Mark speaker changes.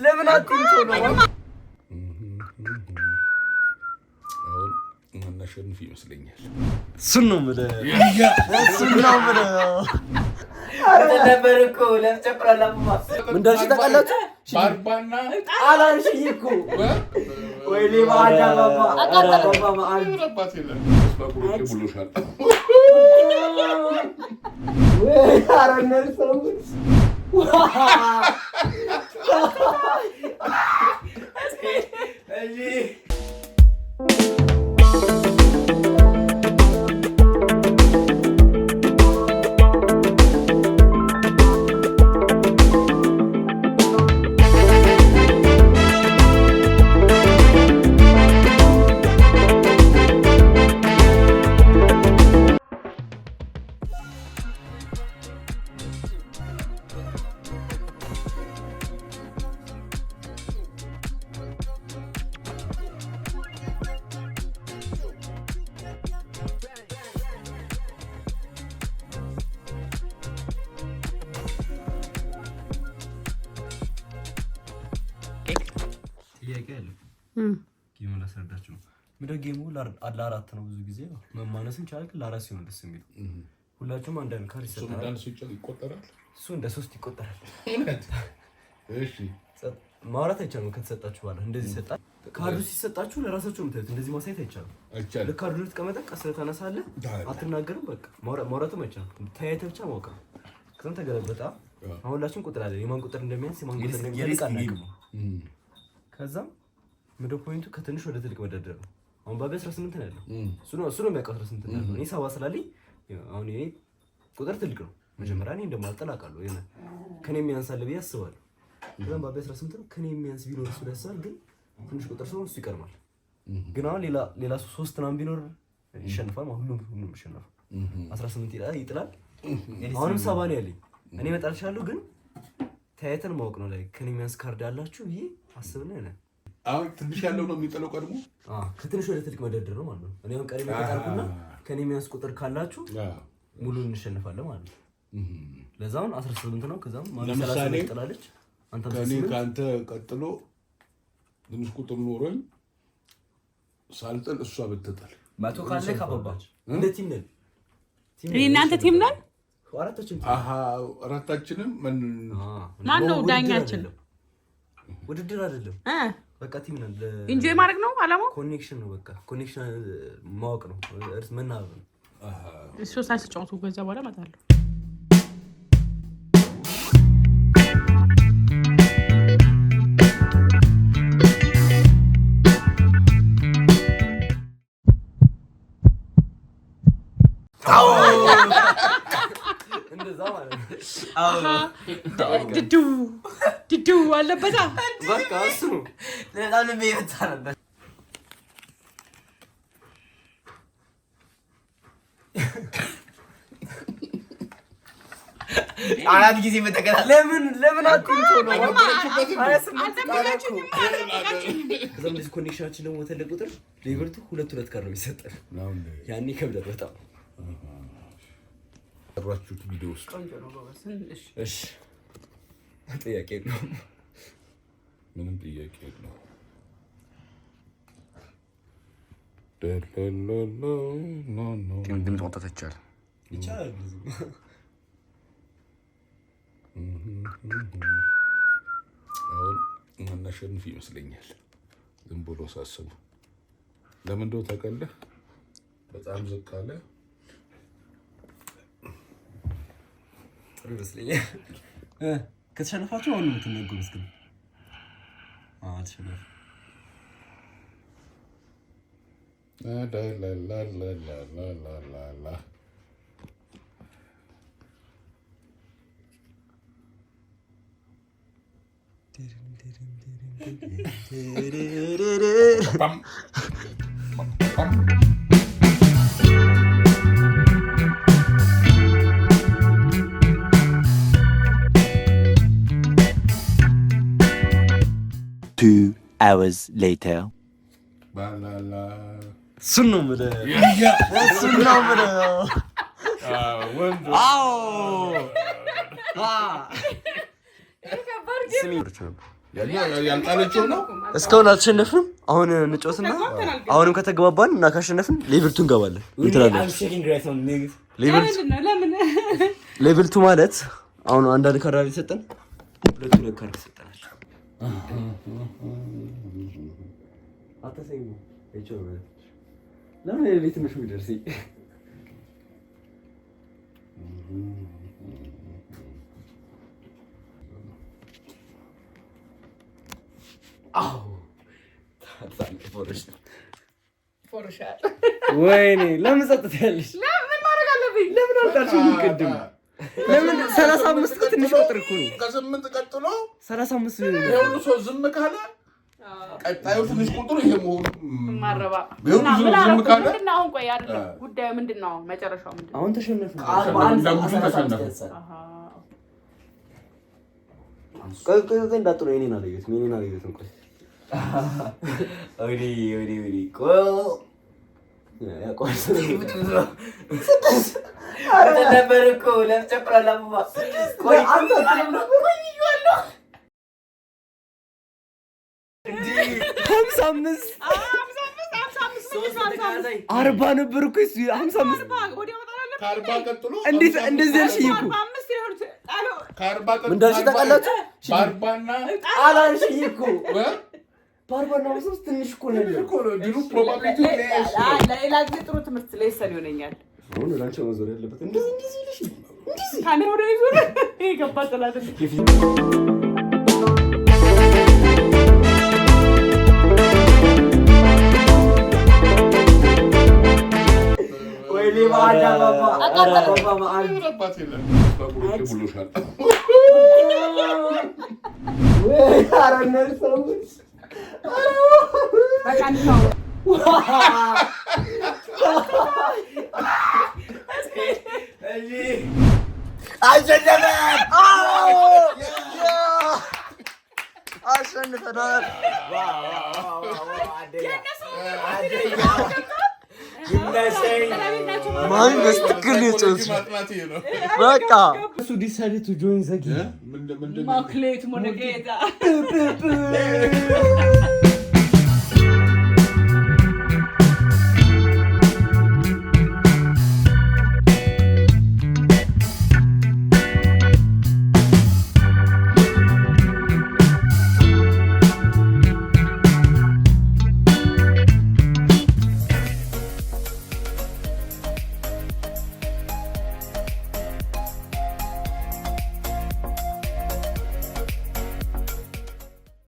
Speaker 1: ለምን አትንቶ ነው
Speaker 2: እናሸንፍ ይመስለኛል።
Speaker 1: እሱን ነው የምልህ ነበር እኮ ለምጨፍራላማ ምንዳሽ ተቀላችሁ
Speaker 2: ባርባና
Speaker 1: አላልሽኝ እኮ ወይኔ ባዳባባ አዳባባ
Speaker 2: አባቴ ለስባቁ ብሎሻል
Speaker 1: ወይ አረነር ሰሙት እሺ ጌሙን አስረዳችሁ ምንድነው ጌሙ ለአራት ነው ብዙ ጊዜ መማነስን ቻልክ ለአራት ሲሆን ደስ የሚል ሁላችሁም አንድ አይነት ካርድ ይሰጣል
Speaker 2: አንዳንድ ሰው ይቆጠራል
Speaker 1: እሱ እንደ 3 ይቆጠራል
Speaker 2: እሺ
Speaker 1: ማውራት አይቻልም ከተሰጣችሁ በኋላ እንደዚህ ይሰጣል ካርዱ ሲሰጣችሁ ለራሳችሁ ምታዩት እንደዚህ ማሳየት አይቻልም ለካርዱ ተቀመጠ ቀስረ ተነሳለህ አትናገርም በቃ ማውራትም አይቻልም ታያይተ ብቻ ማውቀ ከዛም ተገለበጣ አሁን ሁላችሁም ቁጥር አለ የማን ቁጥር እንደሚያንስ የማን ቁጥር እንደሚያንስ ከዛም ምድ ፖይንቱ ከትንሽ ወደ ትልቅ መደርደር ነው አሁን ባቢ 18 ነው ያለው እሱ ነው የሚያውቀው 18 ነው ያለው እኔ 7 ስላለኝ አሁን እኔ ቁጥር ትልቅ ነው መጀመሪያ እኔ እንደማልጠላቃለሁ የነ ከኔ የሚያንሳል ብዬ አስባለሁ ከዛም ባቢ 18 ነው ከኔ የሚያንስ ቢኖር እሱ ደሳል ግን ትንሽ ቁጥር ሰው እሱ ይቀርማል ግን አሁን ሌላ 3 ናም ቢኖር ይሸንፋል ሁሉም ይሸንፋል 18 ይጥላል አሁንም 7 ነው ያለኝ እኔ መጣልሻለሁ ግን ታይተን ማወቅ ነው ላይ ከኔ የሚያንስ ካርድ አላችሁ ይሄ አስብና ያለ
Speaker 2: አሁን ትንሽ ያለው ነው የሚጠለው ቀድሞ
Speaker 1: ከትንሽ ወደ ትልቅ መደርደር ነው ማለት ነው እኔ አሁን ቀሪም ተጣልኩና ከኔ የሚያንስ ቁጥር ካላችሁ ሙሉ እንሸነፋለን ማለት ነው ለዛውን 18 ነው ከዛም ማለት 30 ይጥላለች አንተ
Speaker 2: ከኔ ካንተ ቀጥሎ ትንሽ ቁጥር ኖሮኝ ሳልጥል እሷ ብትጥል
Speaker 1: ማቶ ካለ ካባባች እንደ ቲም ነን
Speaker 3: እኔ እናንተ ቲም ነን
Speaker 2: አራታችንም
Speaker 3: ማን ነው ዳኛችን
Speaker 1: ውድድር አይደለም በቃ ቲም ነን
Speaker 3: ኢንጆይ ማድረግ ነው አላማው
Speaker 1: ኮኔክሽን ነው በቃ ኮኔክሽን ማወቅ ነው እርስ መናበብ ነው
Speaker 3: እሱ ሳይጫወቱ ከዛ በኋላ መጣለሁ
Speaker 1: እንደዛ ማለት
Speaker 3: ድዱ አለበታ
Speaker 1: በቃ እሱ ሌላ ልብ ይወጣለበት አራት ጊዜ በተከታታይ ለምን አትንቶ ነው ከዛም እንደዚህ ኮኔክሽናችን ደግሞ ተለቅ ቁጥር ሌቨርቱ 2 ካርድ ነው የሚሰጠን ያኔ ከብደት በጣም
Speaker 2: አብራችሁት ቪዲዮ ውስጥ
Speaker 1: እሺ ጥያቄ ነው
Speaker 2: ምንም ጥያቄ የለውም
Speaker 4: ድምፅ ማውጣት ይቻላል
Speaker 2: አሁን እናሸንፍ ይመስለኛል ዝም ብሎ ሳስቡ ለምን እንደው ታውቃለህ በጣም ዝቅ አለ
Speaker 1: ይመስለኛል ከተሸነፋችሁ አሁን የምትነግሩት ግን ተሸነፉ
Speaker 2: ላ
Speaker 5: Two hours later.
Speaker 1: እሱን ነው የምልህ
Speaker 2: ያልጣለችው ነው።
Speaker 1: እስካሁን አልተሸነፍንም። አሁን እንጫወትና አሁንም ከተግባባን እና ካሸነፍን ሌቭል 2 እንገባለን። ሌቭል 2 ማለት አሁን አንዳንድ ካርድ ይሰጠን፣ ሁለት ካርድ ይሰጠናል። አታሰኝ ለምን ቤት ትንሽ የሚደርሰኝ ወይኔ ለምን ጸጥታ ያለሽ?
Speaker 3: ለምን ማድረግ አለብኝ?
Speaker 1: ለምን አልጣልሽም? ቅድም ለምን 35 እኮ ትንሽ ቁጥር እኮ ነው።
Speaker 2: ከ8 ቀጥሎ
Speaker 1: 35
Speaker 2: የሁሉ ሰው ዝም ካለ ቀጣዩ ትንሽ ቁጥር ይሄ መሆኑ
Speaker 3: ማረባ
Speaker 2: ቢሆን ዝም ካለ
Speaker 3: ምንድነው? አሁን ቆይ አይደለም ጉዳዩ ምንድነው? መጨረሻው ምንድነው?
Speaker 1: አሁን ተሸነፍን። ቆይ እንዳጥሩ የኔን አለየሁትም የኔን አለየሁትም። ቆይ ወይኔ ወይኔ ወይኔ ቆይ ነበር እኮ ለፍጨቁላላ ቆይ አንተ ቆይ ይዋለው 55 40 ነበር እኮ እሱ 55
Speaker 2: ከ40 ቀጥሎ
Speaker 1: እንዴት እንደዚህ ያልሽኝ እኮ
Speaker 2: ከ40 ቀጥሎ
Speaker 1: ምን እንዳልሽ ታውቃላችሁ?
Speaker 2: በ40ና
Speaker 1: አላልሽኝ እኮ በ40ና በ3 ትንሽ እኮ ነው
Speaker 2: ዲሉ ፕሮባቢሊቲ
Speaker 3: ለሌላ ጊዜ ጥሩ ትምህርት ለይሰን ይሆነኛል።
Speaker 1: አሁን ላንቺ መዞር ያለበት እንደዚህ ይልሽ እንደዚህ
Speaker 3: ካሜራ ወደ ይዞር ይገባ ተላተ
Speaker 1: ወይኔ ባዳ ባባ ባባ
Speaker 2: አባት የለም ባቡሮች ብሎሻል
Speaker 1: ወይ አረነር ሰዎች
Speaker 3: በቃንታው
Speaker 1: እሺ አሸነፈን አሸንፈናል ማን በስትክክል ይጮህ በቃ እሱ ዲሳይድ ቱ ጆይን ዘ ጌም
Speaker 2: ምንድነው
Speaker 3: ማክሌት ሞነጌታ